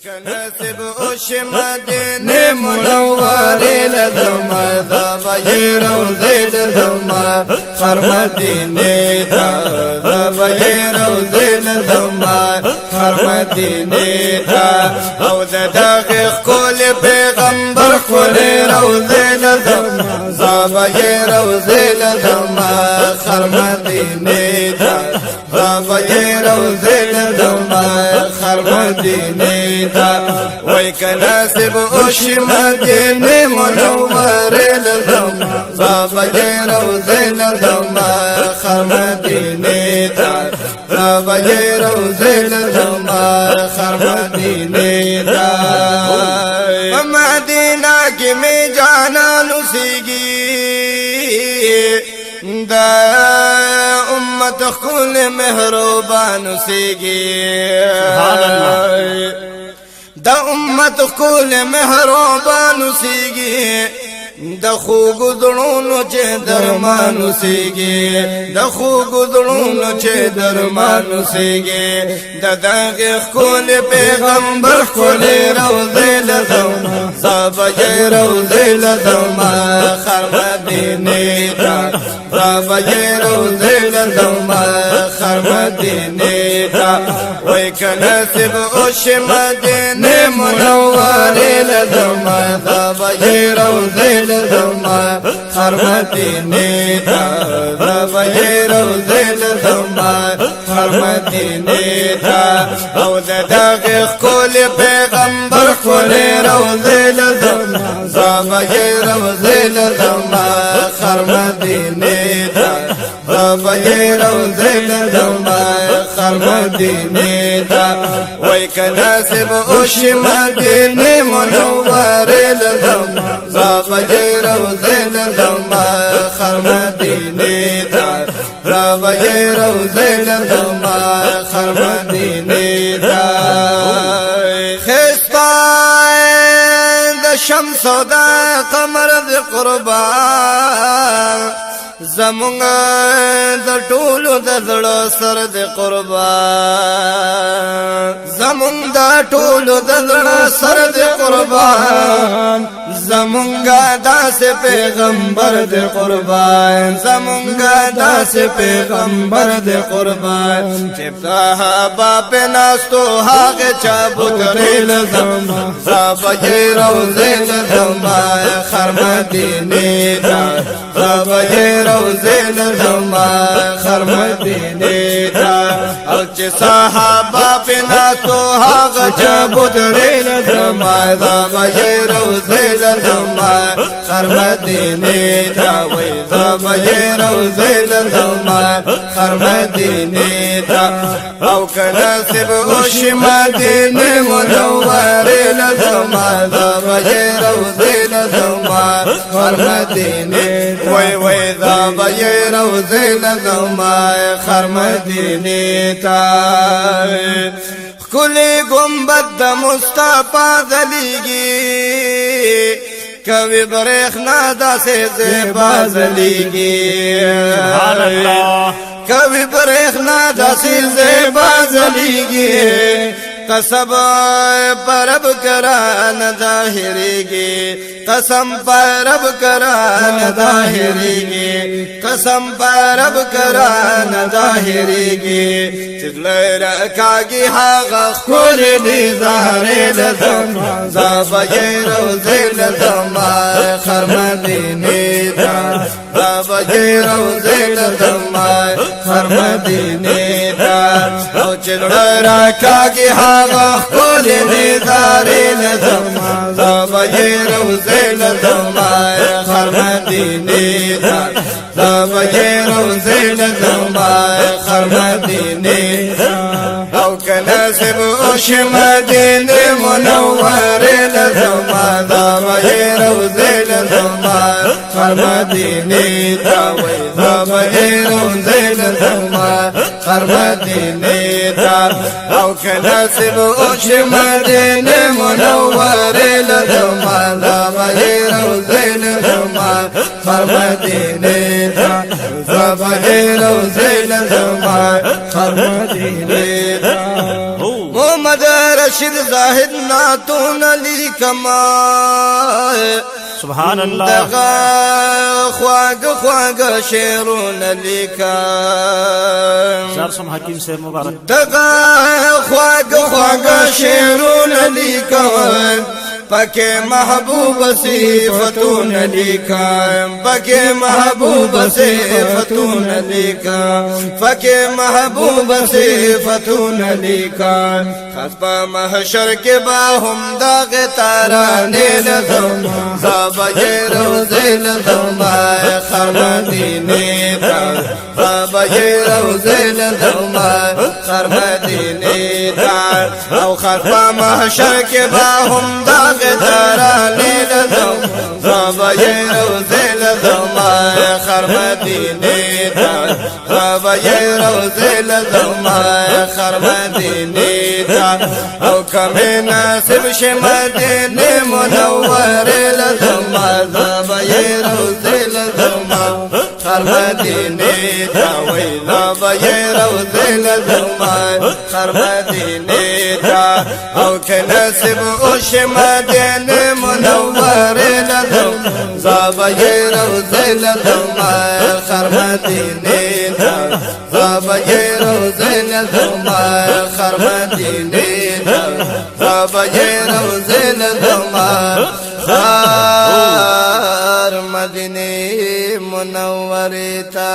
کنسب اوش مدینه منوره لدما ذا روزه لدما خر مدینه ذا روزه لدما خر مدینه او داغ کول پیغمبر کول روزه لدما ذا روزه لدما خر مدینه ذا روزه لدما خر مدینه وای کناسب اوش مدینه منوره لدما بابا روزه لدما خر مدینه بابا روزه لدما خر مدینه مدینہ کی میں جانا نسیگی دا امت خل مہروبان سیگی دا امت خل مہروبان سیگی د خو گذرونو چې درمانو سیږي د خو گذرونو چې درمانو سیږي د دغه خپل پیغمبر خپل روزه لدما صاحب روزه لدما خر مدینه تا صاحب روزه لدما خر مدینه تا وای کنسب اوش مدینه منوره لدما صاحب روزه لدما خر مدینه تا روزه لدما خر مدینه تا او دغه خپل پیغمبر خپل روزه لدما صاحب روزه لدما خر مدینه تا روزه لدما خر مدینه تا وای کناسب اوش مدینه منوره لدما صاحب روزه لدما خر مدینه تا روزه لدما خر مدینه تا خستای د شمس او د قمر د قربان زمونږ د ټولو د زړه سر د قربان زمونږ د ټولو د زړه سر د قربان زمونږ داسې پیغمبر د قربان زمونږ داسې پیغمبر د قربان چې صحابه په ناستو هغه چا بوترې لدما صاحب روزه لدما خر مدینه تا روزه لدما خر مدینه تا او چې صحابه په ناستو هغه چا بوترې لدما صاحب روزه لدما خر مدینه تا وای صاحب روزه لدما خر مدینه تا او کناسب اوش مدینه منوره لدما صاحب روزه لدما خر مدینه وای وای صاحب روزه لدما خر مدینه تا کلی گنبد د مصطفی ځلیږي کوي برېښنا داسې زیبا ځلیږي کوي برېښنا داسې زیبا ځلیږي قسم پرب کران ظاهریږي قسم پرب کران ظاهریږي قسم پرب کران ظاهریږي چغلر کاږي هغه خور دي ظاهر لدما صاحب روزه لدما خر مدینه تا صاحب روزه لدما خر مدینه تا او چغلر کاږي هغه خور دي ظاهر لدما صاحب روزه لدما خر مدینه تا صاحب روزه لدما خر مدینه او کناسب اوش مدینه منوره لدما صاحب روزه لدما خر مدینه تا وای صاحب روزه لدما خر مدینه تا او کناسب اوش مدینه منوره لدما صاحب روزه لدما خر مدینه تا صاحب روزه لدما خر مدینه تا محمد رشید زاهد ناتون لیکما سبحان الله دغه خواږه شعرونه لیکم سرسم حکیم سے مبارک دغه خواږه شعرونه لیکم پکې محبوب صفتون لیکم پکې محبوب صفتون لیکم پکې محبوب صفتون لیکم خاص په محشر کې با هم دغه ترانې لزم زابې روزې لزم خر مدینه ته زابې روزې لزم خر مدینه ته او خاص په محشر کې با هم ترانې لزم زابې روزې لزم خر مدینه ته زابې روزې لزم خر مدینه ته او کمه نصیب شه مدینه منوره لزم زابې روزې لزم خر مدینه ته وای زابې روزې لزم خر مدینه ته او که نصیب شه مدینه منوره لزم زابې روزې لزم خر مدینه ته زابې روزې لزم خر مدینه ته زابې روزې لزم خر مدینه منوره ته